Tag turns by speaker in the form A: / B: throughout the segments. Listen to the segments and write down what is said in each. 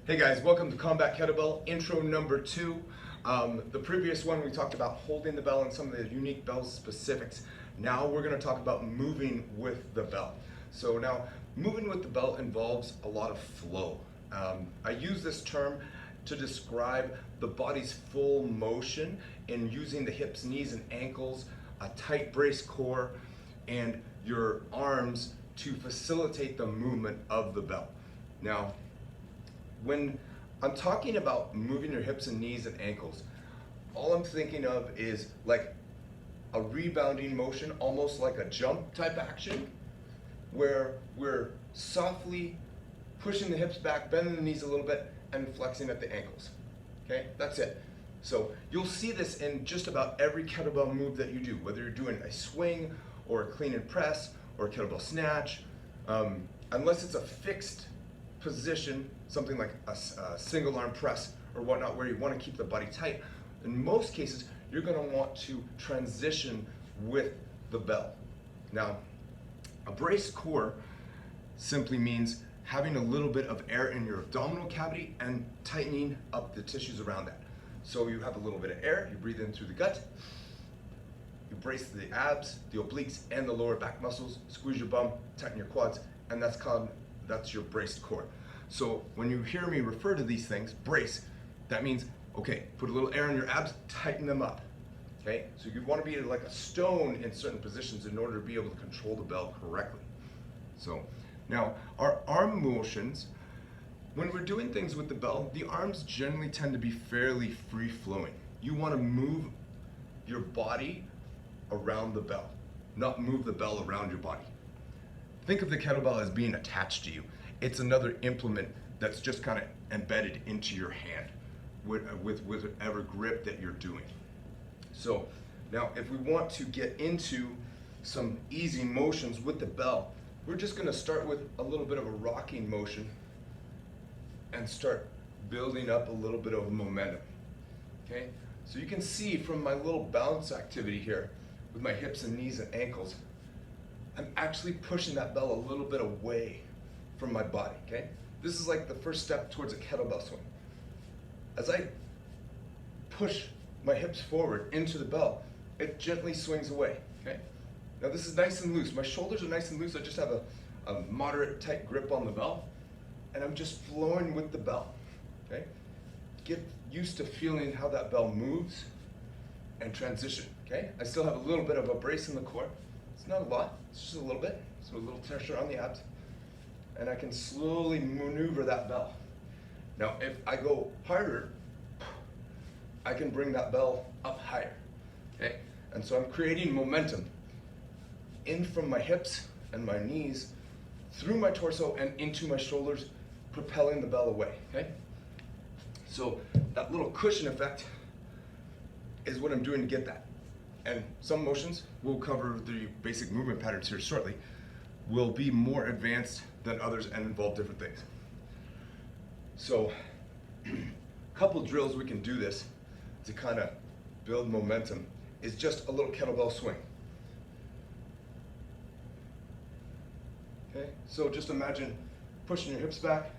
A: Hey guys, welcome to Combat Kettlebell, intro number 2. The previous one we talked about holding the bell and some of the unique bell specifics. Now we're going to talk about moving with the bell. So now, moving with the bell involves a lot of flow. I use this term to describe the body's full motion in using the hips, knees, and ankles, a tight brace core, and your arms to facilitate the movement of the bell. Now, when I'm talking about moving your hips and knees and ankles, all I'm thinking of is like a rebounding motion, almost like a jump type action, where we're softly pushing the hips back, bending the knees a little bit, and flexing at the ankles. Okay, that's it. So you'll see this in just about every kettlebell move that you do, whether you're doing a swing or a clean and press or a kettlebell snatch, unless it's a fixed position, something like a single arm press or whatnot, where you want to keep the body tight. In most cases, you're going to want to transition with the bell. Now, a braced core simply means having a little bit of air in your abdominal cavity and tightening up the tissues around that. So you have a little bit of air, you breathe in through the gut, you brace the abs, the obliques, and the lower back muscles, squeeze your bum, tighten your quads, and that's your braced core. So when you hear me refer to these things, brace, that means, okay, put a little air in your abs, tighten them up. Okay, so you want to be like a stone in certain positions in order to be able to control the bell correctly. So now our arm motions, when we're doing things with the bell, the arms generally tend to be fairly free flowing. You want to move your body around the bell, not move the bell around your body. Think of the kettlebell as being attached to you. It's another implement that's just kind of embedded into your hand with whatever grip that you're doing. So now if we want to get into some easy motions with the bell, we're just going to start with a little bit of a rocking motion and start building up a little bit of momentum. Okay, so you can see from my little bounce activity here with my hips and knees and ankles, I'm actually pushing that bell a little bit away from my body. Okay, this is like the first step towards a kettlebell swing. As I push my hips forward into the bell, it gently swings away. Okay, now this is nice and loose. My shoulders are nice and loose. I just have a moderate tight grip on the bell, and I'm just flowing with the bell. Okay, get used to feeling how that bell moves and transition. Okay, I still have a little bit of a brace in the core. It's not a lot, it's just a little bit. So a little pressure on the abs. And I can slowly maneuver that bell. Now, if I go harder, I can bring that bell up higher. Okay, and so I'm creating momentum in from my hips and my knees, through my torso and into my shoulders, propelling the bell away. Okay, so that little cushion effect is what I'm doing to get that. And some motions, we'll cover the basic movement patterns here shortly, will be more advanced than others and involve different things. So a couple drills we can do this to kind of build momentum is just a little kettlebell swing. Okay, so just imagine pushing your hips back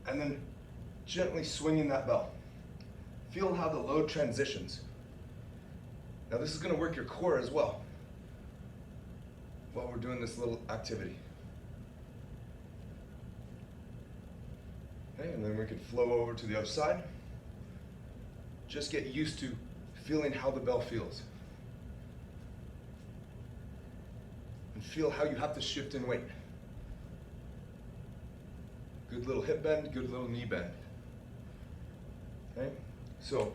A: and then gently swinging that bell. Feel how the load transitions. Now this is going to work your core as well while we're doing this little activity. Okay, and then we can flow over to the other side. Just get used to feeling how the bell feels. And feel how you have to shift in weight. Good little hip bend, good little knee bend. Okay, so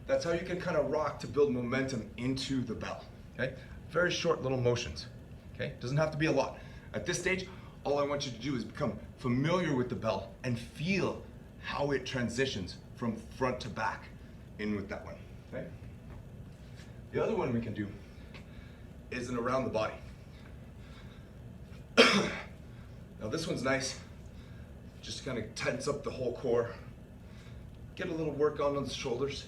A: that's how you can kind of rock to build momentum into the bell. Okay, very short little motions. Okay, doesn't have to be a lot. At this stage, all I want you to do is become familiar with the bell and feel how it transitions from front to back in with that one. Okay, the other one we can do is an around the body. Now this one's nice. Just kind of tense up the whole core. Get a little work on the shoulders.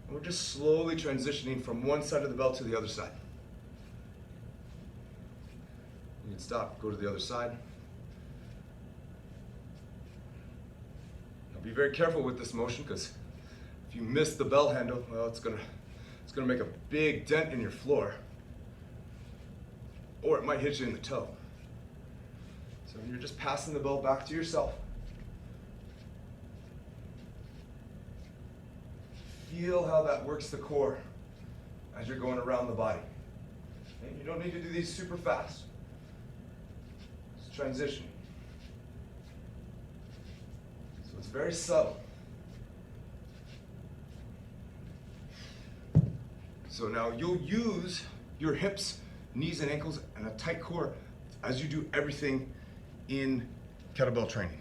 A: And we're just slowly transitioning from one side of the bell to the other side. You can stop, go to the other side. Be very careful with this motion, because if you miss the bell handle, well, it's gonna make a big dent in your floor, or it might hit you in the toe. So you're just passing the bell back to yourself. Feel how that works the core as you're going around the body. And you don't need to do these super fast. It's transition. So it's very subtle. So now you'll use your hips, knees and ankles, and a tight core as you do everything in kettlebell training.